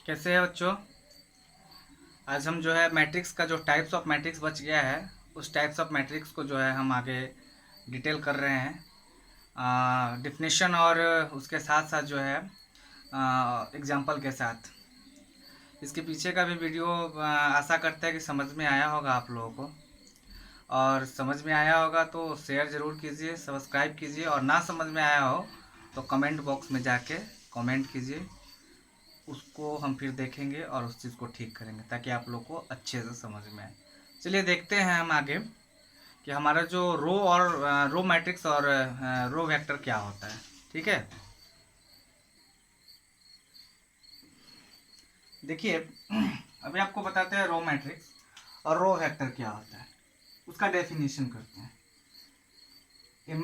कैसे है बच्चों। आज हम जो है मैट्रिक्स का जो टाइप्स ऑफ मैट्रिक्स बच गया है उस टाइप्स ऑफ मैट्रिक्स को जो है हम आगे डिटेल कर रहे हैं डिफिनेशन और उसके साथ साथ जो है एग्जांपल के साथ। इसके पीछे का भी वीडियो आशा करते हैं कि समझ में आया होगा आप लोगों को, और समझ में आया होगा तो शेयर ज़रूर कीजिए, सब्सक्राइब कीजिए, और ना समझ में आया हो तो कमेंट बॉक्स में जाके कमेंट कीजिए। उसको हम फिर देखेंगे और उस चीज़ को ठीक करेंगे ताकि आप लोग को अच्छे से समझ में आए। चलिए देखते हैं हम आगे कि हमारा जो रो मैट्रिक्स और रो वेक्टर क्या होता है। ठीक है, देखिए अभी आपको बताते हैं रो मैट्रिक्स और रो वेक्टर क्या होता है, उसका डेफिनेशन करते हैं। A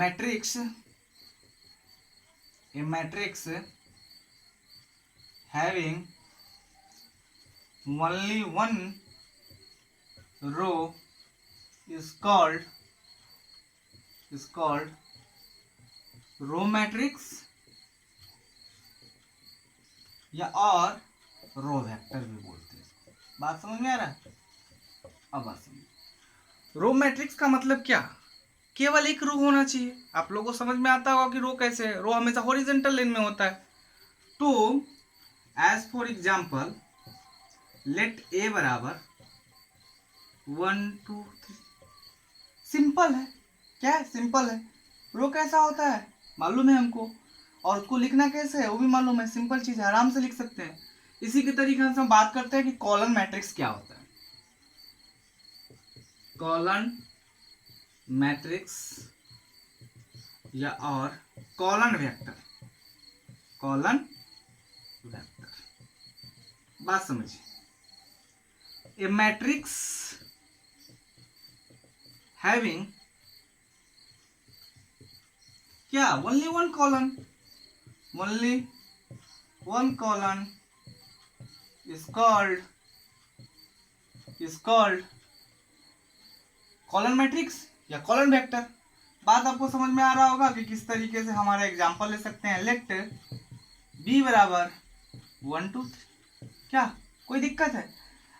matrix having only one row is called row matrix या और रो वेक्टर भी बोलते हैं इसको। बात समझ में आ रहा है? अब बात समझ। रो मैट्रिक्स का मतलब क्या, केवल एक रो होना चाहिए। आप लोगों को समझ में आता होगा कि रो कैसे है। रो हमेशा हॉरिजॉन्टल लाइन में होता है। तो एज फॉर एग्जांपल लेट ए बराबर 1 2 3। सिंपल है। क्या है? सिंपल है। रो कैसा होता है मालूम है हमको, और उसको लिखना कैसे है वो भी मालूम है। सिंपल चीज है, आराम से लिख सकते हैं। इसी के तरीके से हम बात करते हैं कि कॉलम मैट्रिक्स क्या होता है। कॉलम मैट्रिक्स या और कॉलम वेक्टर। कॉलम वेक्टर, बात समझिए। ए मैट्रिक्स हैविंग क्या only one column, only one column is called column matrix या कॉलम वेक्टर। बात आपको समझ में आ रहा होगा कि किस तरीके से हमारा एग्जांपल ले सकते हैं। लेट बी बराबर 1 2 3। क्या कोई दिक्कत है?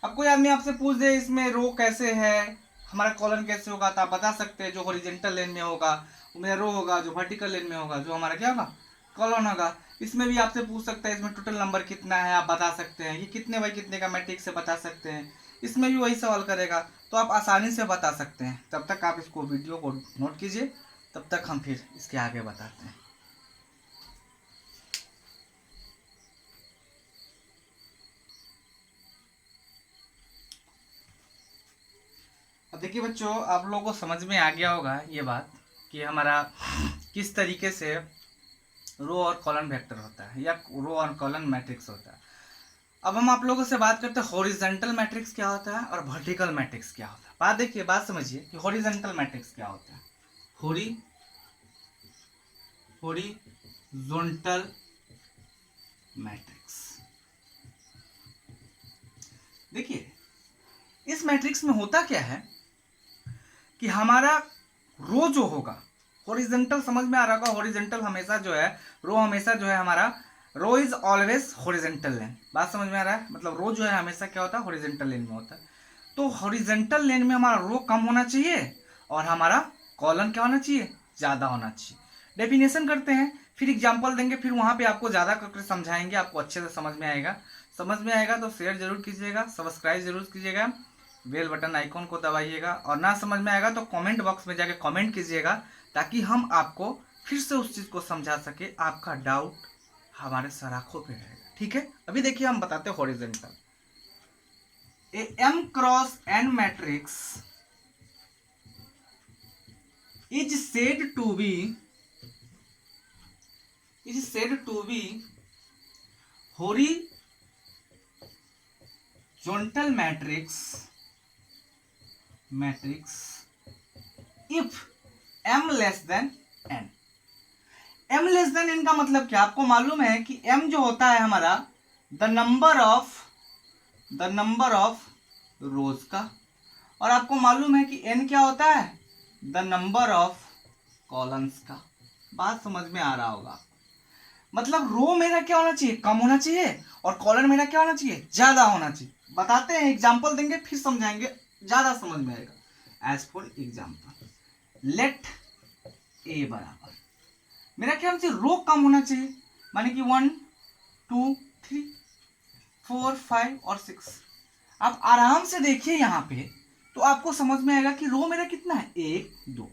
अब कोई आदमी आपसे पूछ दे इसमें रो कैसे है, हमारा कॉलम कैसे होगा, तो आप बता सकते हैं जो हॉरिजॉन्टल लाइन में होगा वो मेरा रो होगा, जो वर्टिकल लाइन में होगा जो हमारा क्या होगा, कॉलम होगा। इसमें भी आपसे पूछ सकता है इसमें टोटल नंबर कितना है, आप बता सकते हैं। ये कितने बाई कितने का मैट्रिक्स से बता सकते हैं। इसमें भी वही सवाल करेगा तो आप आसानी से बता सकते हैं। तब तक आप इसको वीडियो को नोट कीजिए, तब तक हम फिर इसके आगे बताते हैं। अब देखिए बच्चों, आप लोगों को समझ में आ गया होगा ये बात कि हमारा किस तरीके से रो और कॉलम वेक्टर होता है या रो और कॉलम मैट्रिक्स होता है। अब हम आप लोगों से बात करते हैं हॉरिजॉन्टल मैट्रिक्स क्या होता है और वर्टिकल मैट्रिक्स क्या होता है। बात देखिए, बात समझिए कि हॉरिजॉन्टल मैट्रिक्स क्या होता है। हॉरिजॉन्टल मैट्रिक्स, देखिए इस मैट्रिक्स में होता क्या है कि हमारा रो जो होगा हॉरिजॉन्टल, समझ में आ रहा होगा। हॉरिजॉन्टल हमेशा जो है, रो हमेशा जो है हमारा, रो इज ऑलवेज हॉरिजॉन्टल लाइन। बात समझ में आ रहा है? मतलब रो जो है हमेशा क्या होता है, हॉरिजॉन्टल लाइन में होता है। तो हॉरिजॉन्टल लाइन में हमारा रो कम होना चाहिए और हमारा कॉलम क्या होना चाहिए, ज़्यादा होना चाहिए। डेफिनेशन करते हैं, फिर एग्जाम्पल देंगे, फिर वहाँ पे आपको ज़्यादा करके समझाएंगे, आपको अच्छे से समझ में आएगा। समझ में आएगा तो शेयर जरूर कीजिएगा, सब्सक्राइब जरूर कीजिएगा, बेल बटन आइकॉन को दबाइएगा, और ना समझ में आएगा तो कमेंट बॉक्स में जाके कमेंट कीजिएगा ताकि हम आपको फिर से उस चीज़ को समझा सके। आपका डाउट हमारे सराखों पे रहेगा। ठीक है, अभी देखिए हम बताते हैं horizontal. A m cross n matrix is said to be horizontal matrix if m less than n। m less than n का मतलब क्या? आपको मालूम है कि m जो होता है हमारा द नंबर ऑफ रोज का, और आपको मालूम है कि n क्या होता है, द नंबर ऑफ कॉलम्स का। बात समझ में आ रहा होगा। मतलब रो मेरा क्या होना चाहिए, कम होना चाहिए, और कॉलन मेरा क्या होना चाहिए, ज्यादा होना चाहिए। बताते हैं, एग्जाम्पल देंगे फिर समझाएंगे, ज्यादा समझ में आएगा। एज फॉर एग्जाम्पल लेट ए बराबर मेरा क्या होना चाहिए, रो कम होना चाहिए, माने कि 1 2 3 4 5 और 6। आप आराम से देखिए यहाँ पे तो आपको समझ में आएगा कि रो मेरा कितना है, 1 2,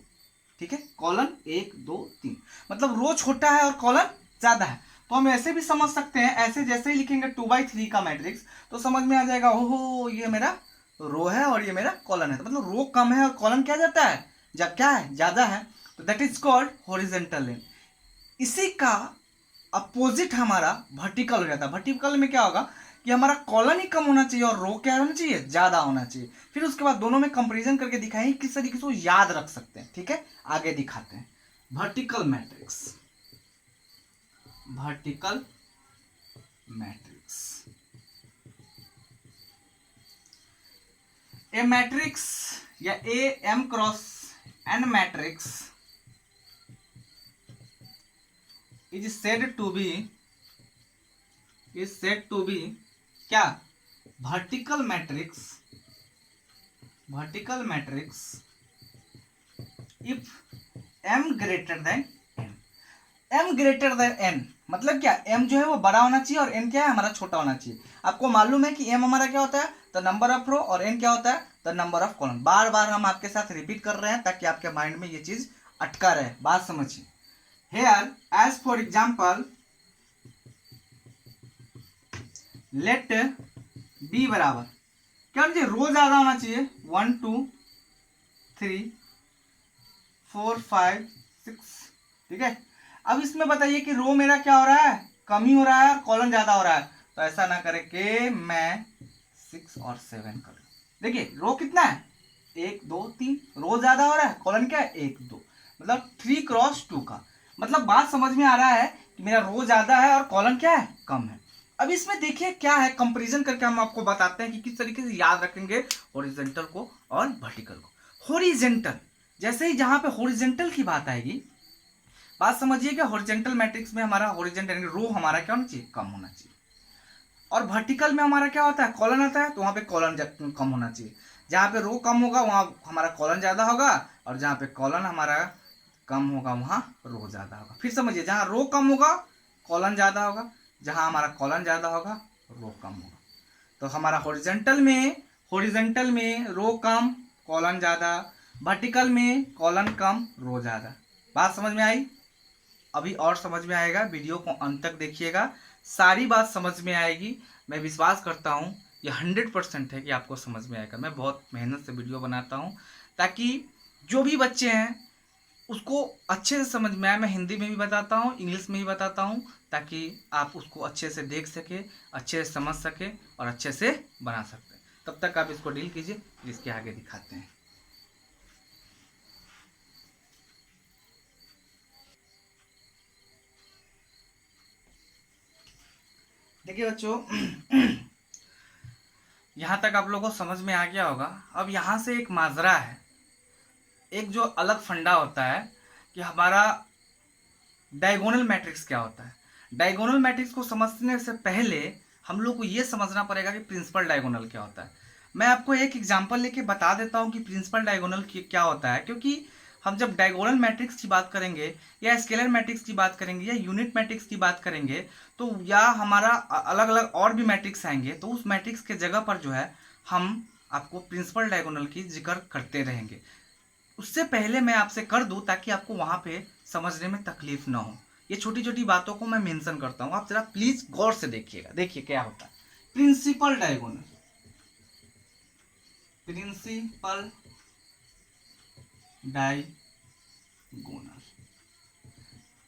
ठीक है, कॉलन 1 2 3, मतलब रो छोटा है और कॉलन ज्यादा है। तो हम ऐसे भी समझ सकते हैं, ऐसे जैसे ही लिखेंगे 2/3 का मैट्रिक्स तो समझ में आ जाएगा, ओहो ये मेरा रो है और ये मेरा कॉलन है, तो मतलब रो कम है और कॉलन क्या जाता है, क्या है, ज्यादा है, तो that is called horizontal line. इसी का अपोजिट हमारा वर्टिकल हो जाता है। वर्टिकल में क्या होगा कि हमारा कॉलन ही कम होना चाहिए और रो क्या होना चाहिए, ज्यादा होना चाहिए। फिर उसके बाद दोनों में कंपैरिजन करके दिखाएंगे किस तरीके से वो याद रख सकते हैं, ठीक है, आगे दिखाते हैं। Vertical matrix, vertical matrix, a matrix या a m cross n matrix is said to be क्या, vertical matrix if m greater than n, मतलब क्या, m जो है वो बड़ा होना चाहिए और n क्या है, हमारा छोटा होना चाहिए। आपको मालूम है कि m हमारा क्या होता है, द नंबर ऑफ रो, और n क्या होता है, द नंबर ऑफ कॉलम। बार बार हम आपके साथ रिपीट कर रहे हैं ताकि आपके माइंड में ये चीज अटका रहे, बात समझिए। Here, as for example, let b बराबर क्या मुझे रो ज्यादा होना चाहिए, 1 2 3 4 5 6, ठीक है। अब इसमें बताइए कि रो मेरा क्या हो रहा है, कम ही हो रहा है और कॉलम ज्यादा हो रहा है, तो ऐसा ना करे कि मैं 6 और 7 करूं। देखिए रो कितना है, 1 2 3, रो ज्यादा हो रहा है, कॉलम क्या है 1 2, मतलब 3x2 का, मतलब बात समझ में आ रहा है कि मेरा रो ज्यादा है और कॉलम क्या है, कम है। अब इसमें देखिए क्या है, कंपैरिजन करके हम आपको बताते हैं कि किस तरीके से याद रखेंगे हॉरिजॉन्टल को और वर्टिकल को। हॉरिजॉन्टल, जैसे ही जहां पे हॉरिजॉन्टल की बात आएगी, बात समझिए कि हॉरिजॉन्टल मैट्रिक्स में हमारा हॉरिजॉन्टल यानी रो हमारा क्या होना चाहिए, कम होना चाहिए, और वर्टिकल में हमारा क्या होता है, कॉलम आता है, तो वहां पे कॉलम कम होना चाहिए। जहां पे रो कम होगा वहां हमारा कॉलम ज्यादा होगा, और जहां पे कॉलम हमारा कम होगा वहां रो ज्यादा होगा। फिर समझिए, जहां रो कम होगा कॉलम ज्यादा होगा, जहां हमारा कॉलम ज्यादा होगा रो कम होगा। तो हमारा हॉरिजॉन्टल में रो कम कॉलम ज्यादा, वर्टिकल में कॉलम कम रो ज्यादा। बात समझ में आई? अभी और समझ में आएगा, वीडियो को अंत तक देखिएगा, सारी बात समझ में आएगी। मैं विश्वास करता हूँ ये 100% है कि आपको समझ में आएगा। मैं बहुत मेहनत से वीडियो बनाता हूँ ताकि जो भी बच्चे हैं उसको अच्छे से समझ में आए। मैं हिंदी में भी बताता हूँ, इंग्लिश में भी बताता हूँ, ताकि आप उसको अच्छे से देख सके, अच्छे से समझ सके और अच्छे से बना सकते हैं। तब तक आप इसको डील कीजिए, इसके आगे दिखाते हैं। देखिए बच्चों, यहाँ तक आप लोगों को समझ में आ गया होगा। अब यहाँ से एक माजरा है, एक जो अलग फंडा होता है कि हमारा डायगोनल मैट्रिक्स क्या होता है। डायगोनल मैट्रिक्स को समझने से पहले हम लोग को ये समझना पड़ेगा कि प्रिंसिपल डायगोनल क्या होता है। मैं आपको एक एग्जांपल लेके बता देता हूँ कि प्रिंसिपल डायगोनल क्या होता है, क्योंकि हम जब डायगोनल मैट्रिक्स की बात करेंगे या स्केलर मैट्रिक्स की बात करेंगे या यूनिट मैट्रिक्स की बात करेंगे, तो या हमारा अलग अलग और भी मैट्रिक्स आएंगे, तो उस मैट्रिक्स के जगह पर जो है हम आपको प्रिंसिपल डायगोनल की जिक्र करते रहेंगे। उससे पहले मैं आपसे कर दूं ताकि आपको वहां पे समझने में तकलीफ ना हो। ये छोटी छोटी बातों को मैं मेंशन करता हूं, आप जरा प्लीज गौर से देखिएगा। देखिए क्या होता है principal diagonal. Principal diagonal,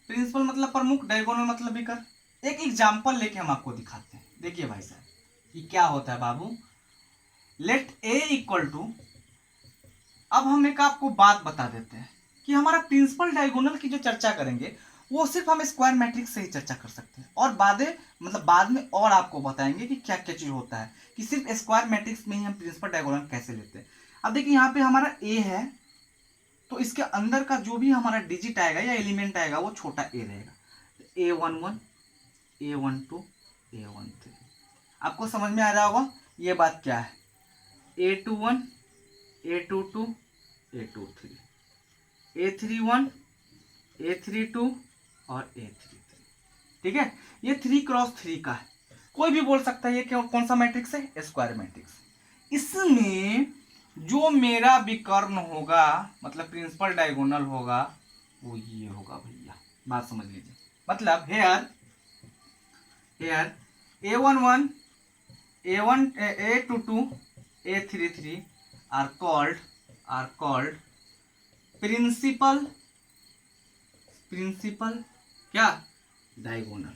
principal मतलब प्रमुख, डायगोनल मतलब विकर। एक एग्जांपल लेके हम आपको दिखाते हैं। देखिए भाई साहब ये क्या होता है बाबू, लेट ए इक्वल टू, अब हम एक आपको बात बता देते हैं कि हमारा प्रिंसिपल डायगोनल की जो चर्चा करेंगे वो सिर्फ हम स्क्वायर मैट्रिक्स से ही चर्चा कर सकते हैं, और बाद में और आपको बताएंगे कि क्या क्या चीज होता है कि सिर्फ स्क्वायर मैट्रिक्स में ही हम प्रिंसिपल डायगोनल कैसे लेते हैं। अब देखिए यहाँ पे हमारा ए है, तो इसके अंदर का जो भी हमारा डिजिट आएगा या एलिमेंट आएगा वो छोटा ए रहेगा। A11 A12 A13। आपको समझ में आ रहा होगा ये बात क्या है। A21 A22 A23 A31 A32 और A33। ठीक है, ये 3x3 का है। कोई भी बोल सकता है ये कौन सा मैट्रिक्स है, स्क्वायर मैट्रिक्स। इसमें जो मेरा विकर्ण होगा मतलब प्रिंसिपल डायगोनल होगा वो ये होगा भैया, बात समझ लीजिए। मतलब here A11 A22 A33 are called principal क्या, डायगोनल।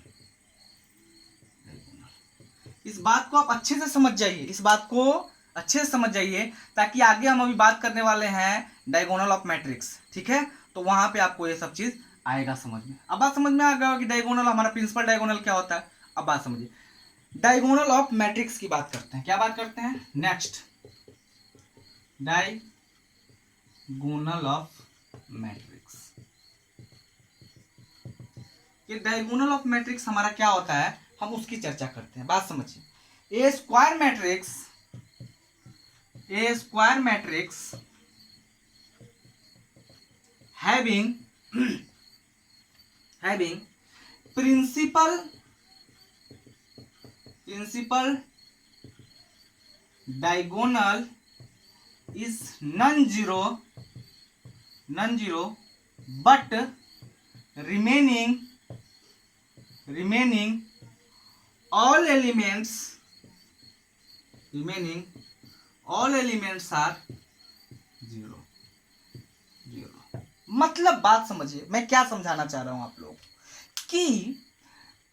इस बात को आप अच्छे से समझ जाइए, इस बात को अच्छे से समझ जाइए, ताकि आगे हम अभी बात करने वाले हैं डायगोनल ऑफ मैट्रिक्स। ठीक है, तो वहां पे आपको ये सब चीज आएगा समझ में। अब बात समझ में आ गया कि डायगोनल हमारा प्रिंसिपल डायगोनल क्या होता है। अब बात समझिए, डायगोनल ऑफ मैट्रिक्स की बात करते हैं। क्या बात करते हैं, नेक्स्ट डायगोनल ऑफ मैट्रिक्स। ये डायगोनल ऑफ मैट्रिक्स हमारा क्या होता है, हम उसकी चर्चा करते हैं। बात समझिए, a square matrix having principal diagonal is non-zero but remaining all elements are zero. मतलब बात समझिए, मैं क्या समझाना चाह रहा हूं आप लोग कि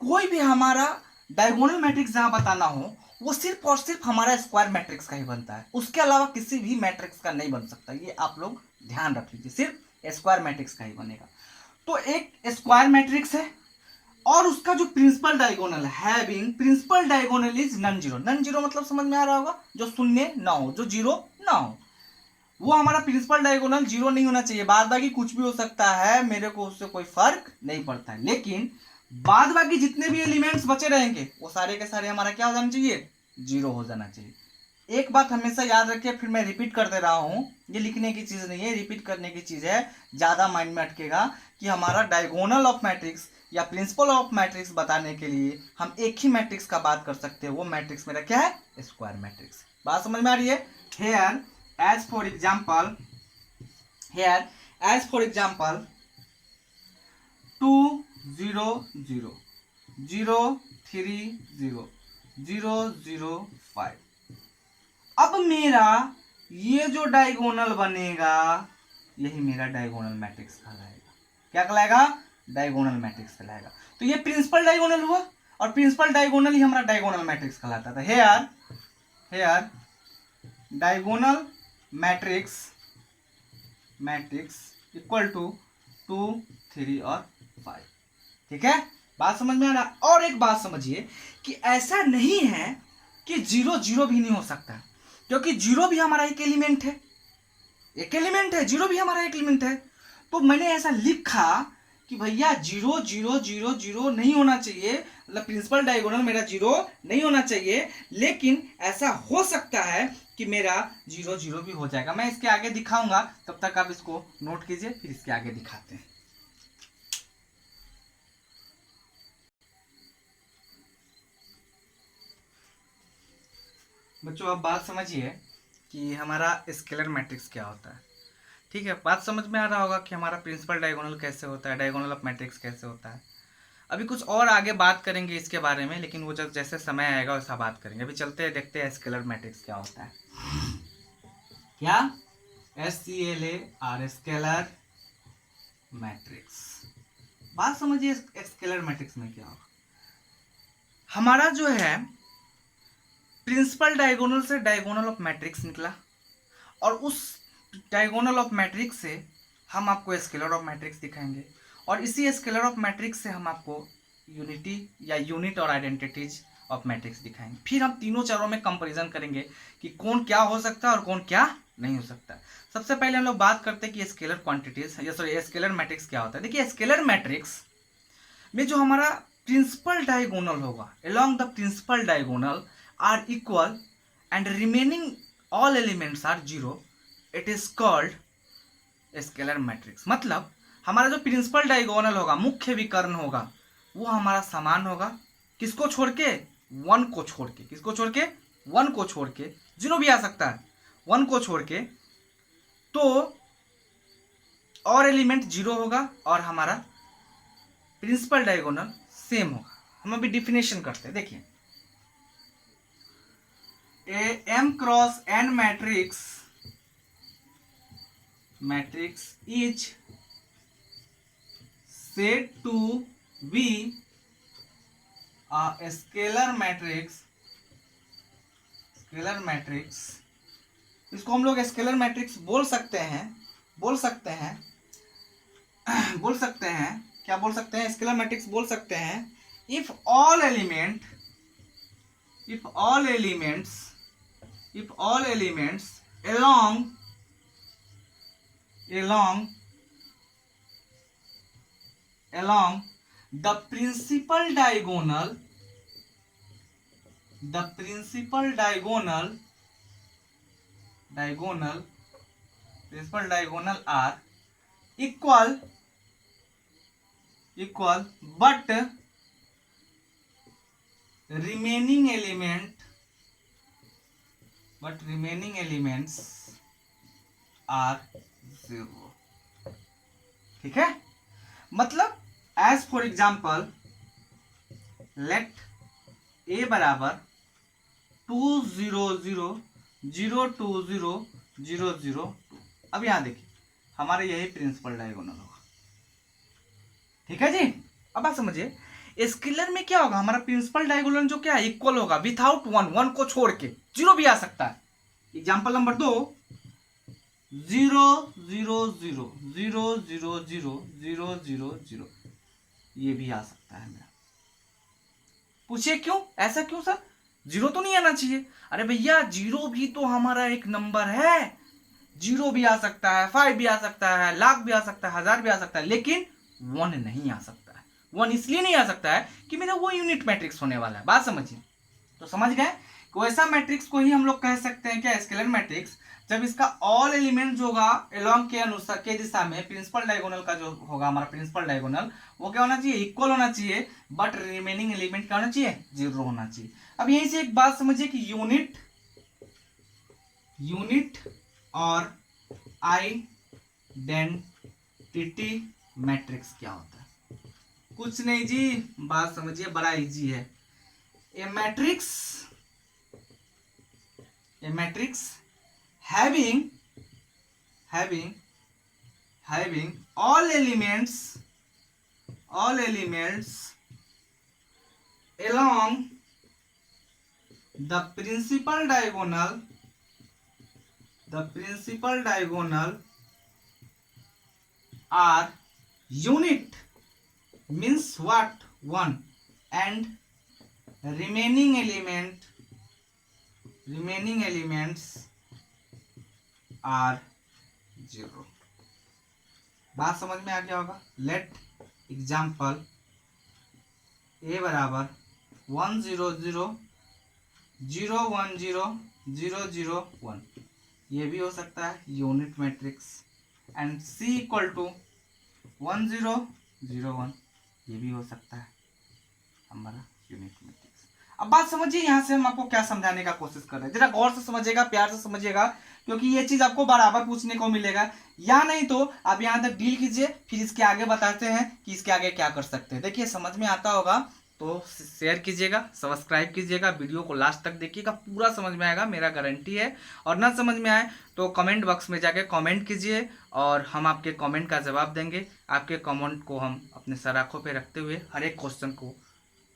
कोई भी हमारा डायगोनल मैट्रिक्स जहां बताना हो वो सिर्फ और सिर्फ हमारा स्क्वायर मैट्रिक्स का ही बनता है, उसके अलावा किसी भी मैट्रिक्स का नहीं बन सकता। ये आप लोग ध्यान रख लीजिए, सिर्फ स्क्वायर मैट्रिक्स का ही बनेगा। तो एक स्क्वायर मैट्रिक्स है और उसका जो प्रिंसिपल डायगोनल है, having principal diagonal is non zero. Non zero मतलब समझ में आ रहा होगा, जो शून्य ना हो, जो जीरो ना हो, वो हमारा प्रिंसिपल डायगोनल जीरो नहीं होना चाहिए। बाद बाकी कुछ भी हो सकता है, मेरे को उससे कोई फर्क नहीं पड़ता है, लेकिन बाद बाकी जितने भी एलिमेंट्स बचे रहेंगे वो सारे के सारे हमारा क्या हो जाना चाहिए, जीरो हो जाना चाहिए। एक बात हमेशा याद रखिए, फिर मैं रिपीट करते रहा हूं, ये लिखने की चीज नहीं है, रिपीट करने की चीज है, ज्यादा माइंड में अटकेगा कि हमारा डायगोनल ऑफ मैट्रिक्स या प्रिंसिपल ऑफ मैट्रिक्स बताने के लिए हम एक ही मैट्रिक्स का बात कर सकते हैं। वो मैट्रिक्स मेरा क्या है, स्क्वायर मैट्रिक्स। बात समझ में आ रही है। Here as for example 2 0 0 0 3 0 0 0 5। अब मेरा ये जो डायगोनल बनेगा यही मेरा डायगोनल मैट्रिक्स कहलाएगा। क्या कहलाएगा, डायगोनल मैट्रिक्स कहलाएगा। तो ये प्रिंसिपल डायगोनल हुआ और प्रिंसिपल डायगोनल ही हमारा डायगोनल मैट्रिक्स कहलाता था। Here diagonal matrix equal to 2 3 और 5। ठीक है, बात समझ में आ रहा। और एक बात समझिए कि ऐसा नहीं है कि जीरो जीरो भी नहीं हो सकता, क्योंकि जीरो भी हमारा एक एलिमेंट है, जीरो भी हमारा एक एलिमेंट है। तो मैंने ऐसा लिखा कि भैया जीरो जीरो जीरो जीरो नहीं होना चाहिए, मतलब प्रिंसिपल डायगोनल मेरा जीरो नहीं होना चाहिए, लेकिन ऐसा हो सकता है कि मेरा जीरो जीरो भी हो जाएगा। मैं इसके आगे दिखाऊंगा, तब तक आप इसको नोट कीजिए, फिर इसके आगे दिखाते हैं। बच्चों आप बात समझिए कि हमारा स्केलर मैट्रिक्स क्या होता है। ठीक है, बात समझ में आ रहा होगा कि हमारा प्रिंसिपल डायगोनल कैसे होता है, डायगोनल ऑफ मैट्रिक्स कैसे होता है। अभी कुछ और आगे बात करेंगे इसके बारे में, लेकिन वो जब जैसे समय आएगा वैसा बात करेंगे। अभी चलते हैं, देखते हैं स्केलर मैट्रिक्स क्या होता है। क्या, SCLAR स्केलर मैट्रिक्स। बात समझिए स्केलर मैट्रिक्स में क्या होगा। हमारा जो है प्रिंसिपल डायगोनल से डायगोनल ऑफ मैट्रिक्स निकला और उस डायगोनल ऑफ मैट्रिक्स से हम आपको स्केलर ऑफ मैट्रिक्स दिखाएंगे और इसी स्केलर ऑफ मैट्रिक्स से हम आपको यूनिटी या यूनिट और आइडेंटिटीज ऑफ मैट्रिक्स दिखाएंगे। फिर हम तीनों चरों में कंपैरिजन करेंगे कि कौन क्या हो सकता है और कौन क्या नहीं हो सकता। सबसे पहले हम लोग बात करते हैं कि स्केलर क्वांटिटीज या सॉरी स्केलर मैट्रिक्स क्या होता है। देखिए स्केलर मैट्रिक्स में जो हमारा प्रिंसिपल डायगोनल होगा along the principal diagonal are equal and remaining all elements are zero, it is called scalar matrix. मतलब हमारा जो प्रिंसिपल डायगोनल होगा, मुख्य विकर्ण होगा, वो हमारा समान होगा किसको छोड़ के, वन को छोड़ के। किसको छोड़ के, वन को छोड़ के, जीरो भी आ सकता है, वन को छोड़ के। तो और एलिमेंट जीरो होगा और हमारा प्रिंसिपल डायगोनल सेम होगा। हम अभी डिफिनेशन करते हैं, देखिए a m cross n matrix is said to be a scalar matrix। इसको हम लोग स्केलर मैट्रिक्स बोल सकते हैं क्या बोल सकते हैं, स्केलर मैट्रिक्स बोल सकते हैं if all elements along the principal diagonal are equal but remaining elements are zero। ठीक है, मतलब एज फॉर एग्जाम्पल लेट ए बराबर 2 0 0 0 2 0 0 0 2। अब यहां देखिए हमारे यही प्रिंसिपल डायगोनल होगा। ठीक है जी, अब आप समझिए स्केलर में क्या होगा, हमारा प्रिंसिपल डायगोनल जो क्या है, इक्वल होगा विथआउट वन को छोड़ के, जीरो भी आ सकता है। एग्जाम्पल नंबर 2 0 0 0 0 0 0 0 0 0, ये भी आ सकता है मेरा। पूछिए क्यों, ऐसा क्यों सर, जीरो तो नहीं आना चाहिए। अरे भैया जीरो भी तो हमारा एक नंबर है, जीरो भी आ सकता है, 5 भी आ सकता है, लाख भी आ सकता है, 1000 भी आ सकता है, लेकिन 1 नहीं आ सकता है। 1 इसलिए नहीं आ सकता है कि मेरा वो यूनिट मैट्रिक्स होने वाला है। बात समझिए, तो समझ गए, वैसा मैट्रिक्स को ही हम लोग कह सकते हैं क्या, स्केलर मैट्रिक्स, जब इसका ऑल एलिमेंट जो होगा एलोंग के अनुसार के दिशा में प्रिंसिपल डायगोनल का जो होगा हमारा प्रिंसिपल डायगोनल, वो क्या होना चाहिए, इक्वल होना चाहिए, बट रिमेनिंग एलिमेंट क्या होना चाहिए, जीरो होना चाहिए। अब यहीं से एक बात समझिए कि यूनिट और आइडेंटिटी मैट्रिक्स क्या होता है। कुछ नहीं जी, बात समझिए, बड़ा इजी है। ए matrix having all elements along the principal diagonal are unit, means what, 1, and remaining elements are 0। बात समझ में आ गया होगा। लेट एग्जाम्पल ए बराबर 1 0 0 0 1 0 0 0 1, ये भी हो सकता है unit matrix. And C equal to 1 0 0 1, ये भी हो सकता है हमारा यूनिट मैट्रिक्स। अब बात समझिए, यहाँ से हम आपको क्या समझाने का कोशिश कर रहे हैं, जरा गौर से समझिएगा, प्यार से समझिएगा, क्योंकि ये चीज आपको बराबर पूछने को मिलेगा। या नहीं तो आप यहाँ तक डील कीजिए, फिर इसके आगे बताते हैं कि इसके आगे क्या कर सकते हैं। देखिए समझ में आता होगा तो शेयर कीजिएगा, सब्सक्राइब कीजिएगा, वीडियो को लास्ट तक देखिएगा, पूरा समझ में आएगा, मेरा गारंटी है। और ना समझ में आए तो कमेंट बॉक्स में जाके कमेंट कीजिए और हम आपके कमेंट का जवाब देंगे। आपके कमेंट को हम अपने सर आँखों पर रखते हुए हर एक क्वेश्चन को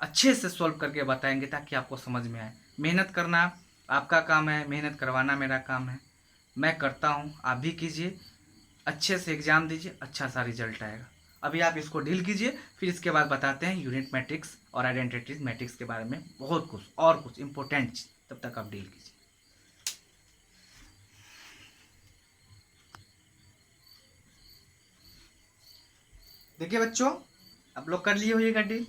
अच्छे से सॉल्व करके बताएंगे ताकि आपको समझ में आए। मेहनत करना आपका काम है, मेहनत करवाना मेरा काम है, मैं करता हूँ, आप भी कीजिए, अच्छे से एग्जाम दीजिए, अच्छा सा रिजल्ट आएगा। अभी आप इसको डील कीजिए, फिर इसके बाद बताते हैं यूनिट मैट्रिक्स और आइडेंटिटी मैट्रिक्स के बारे में बहुत कुछ और कुछ इंपॉर्टेंट, तब तक आप डील कीजिए। देखिए बच्चों, आप लोग कर लिए होइएगा डील।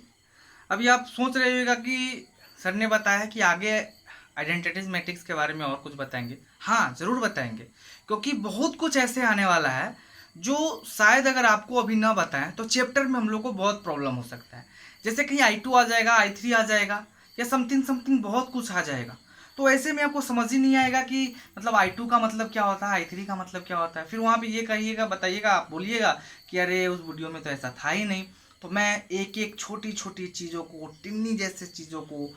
अभी आप सोच रहे होगा कि सर ने बताया कि आगे आइडेंटिटीज मैट्रिक्स के बारे में और कुछ बताएंगे। हाँ ज़रूर बताएंगे, क्योंकि बहुत कुछ ऐसे आने वाला है जो शायद अगर आपको अभी ना बताएं तो चैप्टर में हम लोग को बहुत प्रॉब्लम हो सकता है। जैसे कहीं I2 आ जाएगा, I3 आ जाएगा, या समथिंग समथिंग बहुत कुछ आ जाएगा। तो ऐसे में आपको समझ ही नहीं आएगा कि मतलब I2 का मतलब क्या होता है, I3 का मतलब क्या होता है। फिर वहाँ पे ये कहिएगा, बताइएगा, आप बोलिएगा कि अरे उस वीडियो में तो ऐसा था ही नहीं। तो मैं एक एक छोटी छोटी चीज़ों को, टिन्नी जैसे चीज़ों को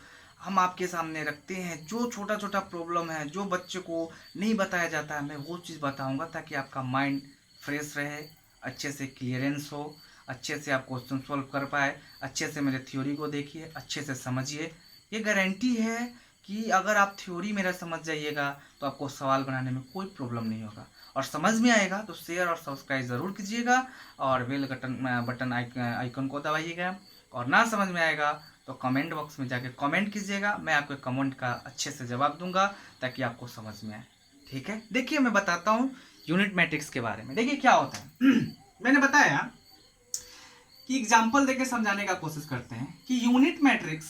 हम आपके सामने रखते हैं। जो छोटा छोटा प्रॉब्लम है, जो बच्चे को नहीं बताया जाता है, मैं वो चीज़ बताऊंगा ताकि आपका माइंड फ्रेश रहे, अच्छे से क्लियरेंस हो, अच्छे से आप क्वेश्चन सॉल्व कर पाए, अच्छे से मेरे थ्योरी को देखिए, अच्छे से समझिए। ये गारंटी है कि अगर आप थ्योरी मेरा समझ जाइएगा तो आपको सवाल बनाने में कोई प्रॉब्लम नहीं होगा। और समझ में आएगा तो शेयर और सब्सक्राइब ज़रूर कीजिएगा, और बेल बटन आइकन को दबाइएगा। और ना समझ में आएगा तो कमेंट बॉक्स में जाके कमेंट कीजिएगा, मैं आपके कमेंट का अच्छे से जवाब दूंगा ताकि आपको समझ में आए। ठीक है, देखिए मैं बताता हूँ यूनिट मैट्रिक्स के बारे में। देखिए क्या होता है मैंने बताया कि एग्जाम्पल देके समझाने का कोशिश करते हैं कि यूनिट मैट्रिक्स,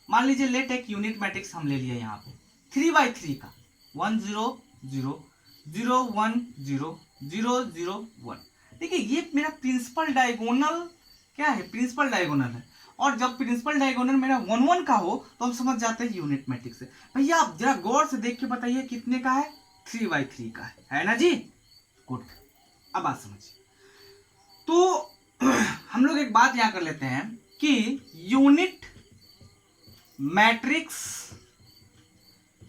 मान लीजिए लेट एक यूनिट मैट्रिक्स हम ले लिए यहाँ पे 3x3 का 1 0 0 0 1 0 0 0 1। देखिए ये मेरा प्रिंसिपल डायगोनल क्या है, प्रिंसिपल डायगोनल है। और जब प्रिंसिपल डायगोनल मेरा 1 1 का हो तो हम समझ जाते हैं यूनिट मैट्रिक्स है। भैया आप जरा गौर से देख के बताइए कितने का है, 3x3 का है ना जी। गुड, अब बात समझिए। तो हम लोग एक बात यहां कर लेते हैं कि unit matrix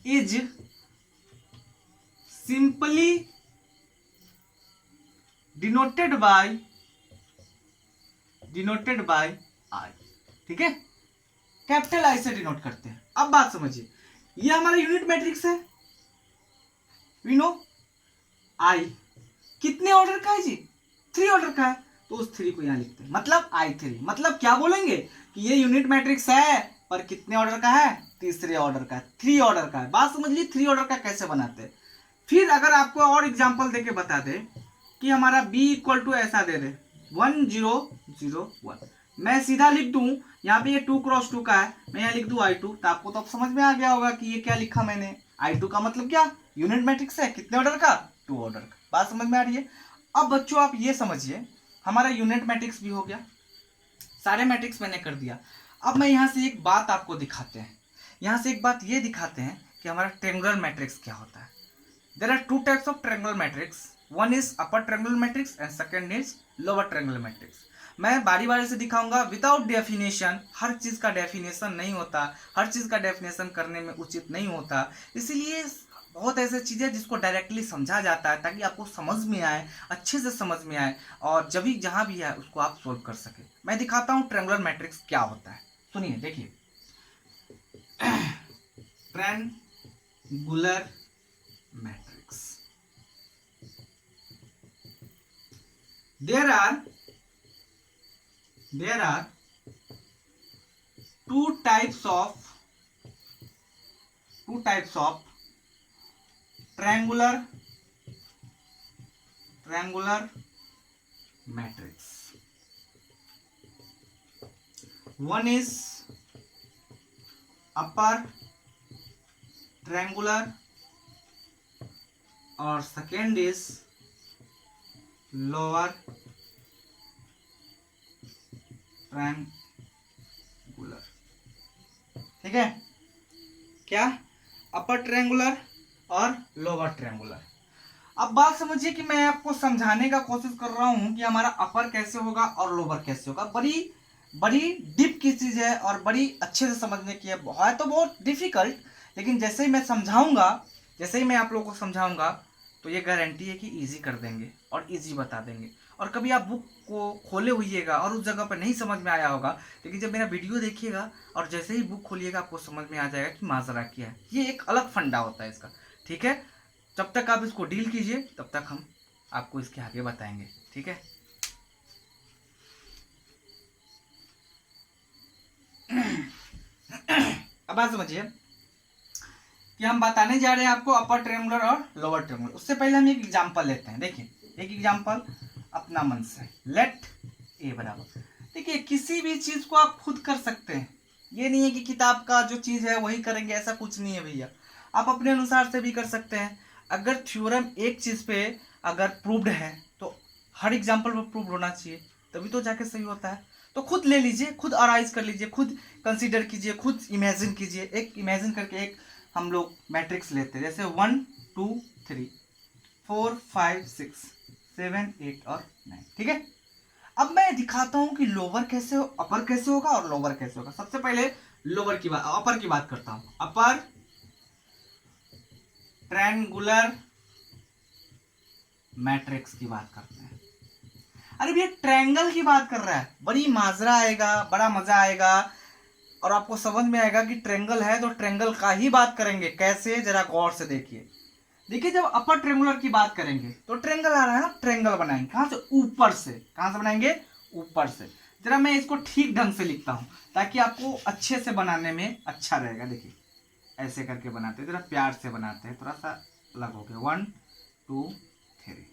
is simply denoted by I. ठीक है, कैपिटल आई से डिनोट करते हैं। अब बात समझिए, ये हमारा यूनिट मैट्रिक्स है, वी नो आई कितने ऑर्डर का है जी, 3 ऑर्डर का है, तो उस 3 को यहां लिखते हैं, मतलब I3। मतलब क्या बोलेंगे कि ये यूनिट मैट्रिक्स है पर कितने ऑर्डर का है, तीसरे ऑर्डर का, 3 ऑर्डर का है। बात समझ ली, 3 ऑर्डर का कैसे बनाते हैं। फिर अगर आपको और एग्जांपल देके बता दे कि हमारा b इक्वल टू ऐसा दे दे 1 0 0 1, मैं सीधा लिख दूं यहाँ पे, ये 2 क्रॉस 2 का है, मैं यहाँ लिख दूं I2, तो आपको तो अब समझ में आ गया होगा कि ये क्या लिखा मैंने। I2 का मतलब क्या, यूनिट मैट्रिक्स है, कितने ऑर्डर का, 2 ऑर्डर का। बात समझ में आ रही है। अब बच्चों आप ये समझिए, हमारा यूनिट मैट्रिक्स भी हो गया, सारे मैट्रिक्स मैंने कर दिया। अब मैं यहाँ से एक बात आपको दिखाते हैं, यहाँ से एक बात ये दिखाते हैं कि हमारा ट्रायंगुलर मैट्रिक्स क्या होता है। There are 2 types of triangular matrix, one is upper triangular matrix and second is lower triangular matrix. मैं बारी बारी से दिखाऊंगा विदाउट डेफिनेशन, हर चीज का डेफिनेशन नहीं होता, हर चीज का डेफिनेशन करने में उचित नहीं होता, इसीलिए बहुत ऐसे चीज़ें जिसको डायरेक्टली समझा जाता है ताकि आपको समझ में आए, अच्छे से समझ में आए, और जब भी जहाँ भी है उसको आप सोल्व कर सके। मैं दिखाता हूँ ट्रायंगुलर मैट्रिक्स क्या होता है, सुनिए देखिए। Triangular matrix, there are two types of triangular matrix. One is upper triangular और second is lower ट्रायंगुलर। ठीक है, क्या, अपर ट्रायंगुलर और लोअर ट्रायंगुलर। अब बात समझिए कि मैं आपको समझाने का कोशिश कर रहा हूं कि हमारा अपर कैसे होगा और लोअर कैसे होगा। बड़ी बड़ी डीप की चीज है और बड़ी अच्छे से समझने की है तो बहुत डिफिकल्ट, लेकिन जैसे ही मैं समझाऊंगा, जैसे ही मैं आप लोगों को समझाऊंगा तो ये गारंटी है कि इजी कर देंगे और इजी बता देंगे। और कभी आप बुक को खोले हुईएगा और उस जगह पर नहीं समझ में आया होगा, लेकिन जब मेरा वीडियो देखिएगा और जैसे ही बुक खोलिएगा आपको समझ में आ जाएगा कि माजरा क्या है। ये एक अलग फंडा होता है इसका। ठीक है, जब तक आप इसको डील कीजिए तब तक हम आपको इसके आगे बताएंगे। ठीक है, अब बात समझिए कि हम बताने जा रहे हैं आपको अपर ट्रायंगुलर और लोअर ट्रायंगुलर। उससे पहले हम एक एग्जांपल लेते हैं। देखिए एक एग्जांपल अपना मन से, लेट ए बराबर, देखिए किसी भी चीज को आप खुद कर सकते हैं, ये नहीं है कि किताब का जो चीज है वही करेंगे, ऐसा कुछ नहीं है भैया। आप अपने अनुसार से भी कर सकते हैं। अगर थ्योरम एक चीज पे अगर प्रूव्ड है तो हर एग्जाम्पल पर प्रूव्ड होना चाहिए, तभी तो जाके सही होता है। तो खुद ले लीजिए, खुद अराइज कर लीजिए, खुद कंसीडर कीजिए, खुद इमेजिन कीजिए। एक इमेजिन करके एक हम लोग मैट्रिक्स लेते हैं, जैसे 1 2 3 4 5 6 7 8 और 9, ठीक है। अब मैं दिखाता हूं कि लोअर कैसे अपर कैसे होगा और लोअर कैसे होगा। सबसे पहले लोअर की बात, अपर की बात करता हूं। अपर ट्रायंगुलर मैट्रिक्स की बात करते हैं। अरे भैया ट्रायंगल की बात कर रहा है, बड़ी माजरा आएगा, बड़ा मजा आएगा और आपको समझ में आएगा कि ट्रायंगल है तो ट्रायंगल का ही बात करेंगे। कैसे, जरा गौर से देखिए। देखिए जब अपर ट्रायंगुलर की बात करेंगे तो ट्रायंगल आ रहा है ना, ट्रायंगल बनाएंगे कहां से, ऊपर से। कहां से बनाएंगे, ऊपर से। जरा मैं इसको ठीक ढंग से लिखता हूं ताकि आपको अच्छे से बनाने में अच्छा रहेगा। देखिए ऐसे करके बनाते हैं, जरा प्यार से बनाते हैं, थोड़ा सा अलग हो गया। 1 2 3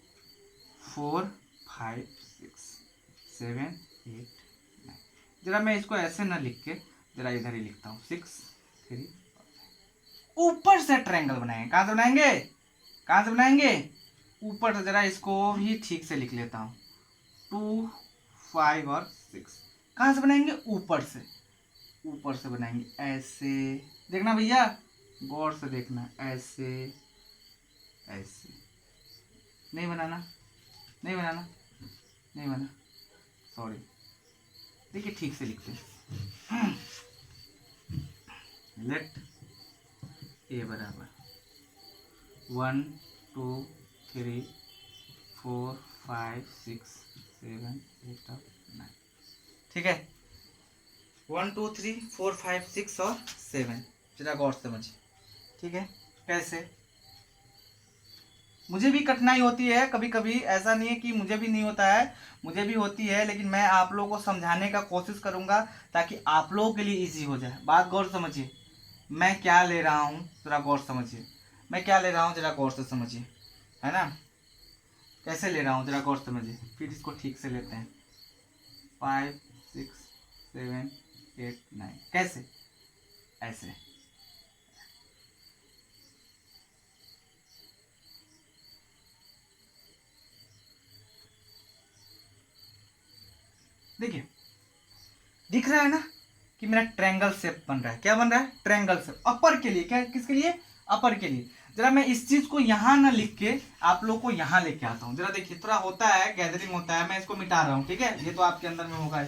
4 5 6 7 8 9। जरा मैं इसको ऐसे ना लिख के जरा इधर ही लिखता हूँ, 6 3। ऊपर से ट्रायंगल बनाएंगे। कहां से बनाएंगे, कहां से बनाएंगे, ऊपर से। जरा इसको भी ठीक से लिख लेता हूँ, 2 5 और 6। कहां से बनाएंगे, ऊपर से। ऊपर से बनाएंगे ऐसे, देखना भैया गौर से देखना, ऐसे ऐसे। नहीं बनाना, नहीं बनाना, नहीं बना, सॉरी। देखिए ठीक से लिखते हैं, लेट ए बराबर 1 2 3 4 5 6 7 8 और 9, ठीक है। 1 2 3 4 5 6 और 7। जरा गौर से समझिए, ठीक है। कैसे, मुझे भी कठिनाई होती है कभी कभी, ऐसा नहीं है कि मुझे भी नहीं होता है, मुझे भी होती है, लेकिन मैं आप लोगों को समझाने का कोशिश करूंगा ताकि आप लोगों के लिए इजी हो जाए। बात गौर समझिए, मैं क्या ले रहा हूँ जरा गौर समझिए, मैं क्या ले रहा हूँ जरा गौर से समझिए, है ना। कैसे ले रहा हूँ जरा गौर समझिए, फिर इसको ठीक से लेते हैं। 5 6 7 8 9, कैसे, ऐसे। देखिए दिख रहा है ना कि मेरा ट्रायंगल शेप बन रहा है। क्या बन रहा है, ट्रायंगल शेप। अपर के लिए, क्या, किसके लिए, अपर के लिए। जरा मैं इस चीज को यहां ना लिख के आप लोग को यहां लेके आता हूं। जरा देखिए, थोड़ा होता है गैदरिंग होता है, मैं इसको मिटा रहा हूं, ठीक है। ये तो आपके अंदर में होगा।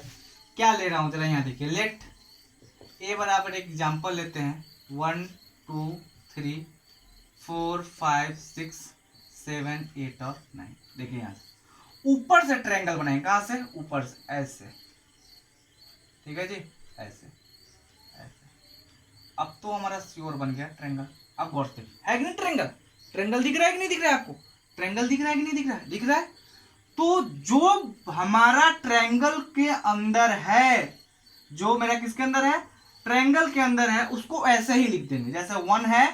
क्या ले रहा हूं जरा यहाँ देखिए, लेट ए बराबर एक एग्जाम्पल लेते हैं, 1 2 3 4 5 6 7 8 और 9। देखिए यहाँ से ऊपर से ट्रायंगल बनाएंगे। कहां से, ऊपर से, ऐसे, ठीक है जी, ऐसे ऐसे। अब तो हमारा श्योर बन गया ट्रायंगल। अब गौर से है कि नहीं, ट्रायंगल, ट्रायंगल दिख रहा है कि नहीं दिख रहा है आपको, ट्रायंगल दिख रहा है कि नहीं दिख रहा है, दिख रहा है। तो जो हमारा ट्रायंगल के अंदर है, जो मेरा किसके अंदर है, ट्रायंगल के अंदर है, उसको ऐसे ही लिख देंगे। जैसे 1 है,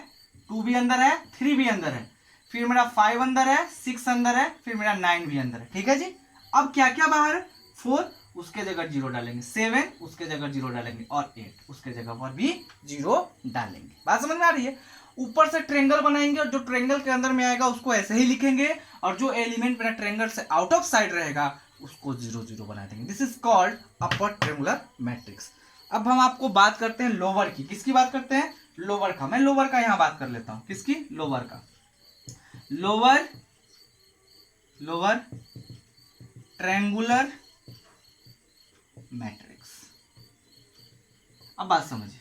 2 भी अंदर है, 3 भी अंदर है, फिर मेरा 5 अंदर है, 6 अंदर है, फिर मेरा 9 भी अंदर है, ठीक है जी। अब क्या क्या बाहर है, 4 उसके जगह 0 डालेंगे, 7 उसके जगह 0 डालेंगे और 8 उसके जगह पर भी 0 डालेंगे। बात समझ में आ रही है। ऊपर से ट्रायंगल बनाएंगे और जो ट्रायंगल के अंदर में आएगा उसको ऐसे ही लिखेंगे, और जो एलिमेंट मेरा ट्रायंगल से आउट ऑफ साइड रहेगा उसको 0 0 बना देंगे। This is called upper triangular matrix. अब हम आपको बात करते हैं लोअर की। किसकी बात करते हैं, लोअर का। मैं लोअर का यहां बात कर लेता हूं, किसकी, लोअर का। Lower, lower triangular matrix. अब बात समझिए,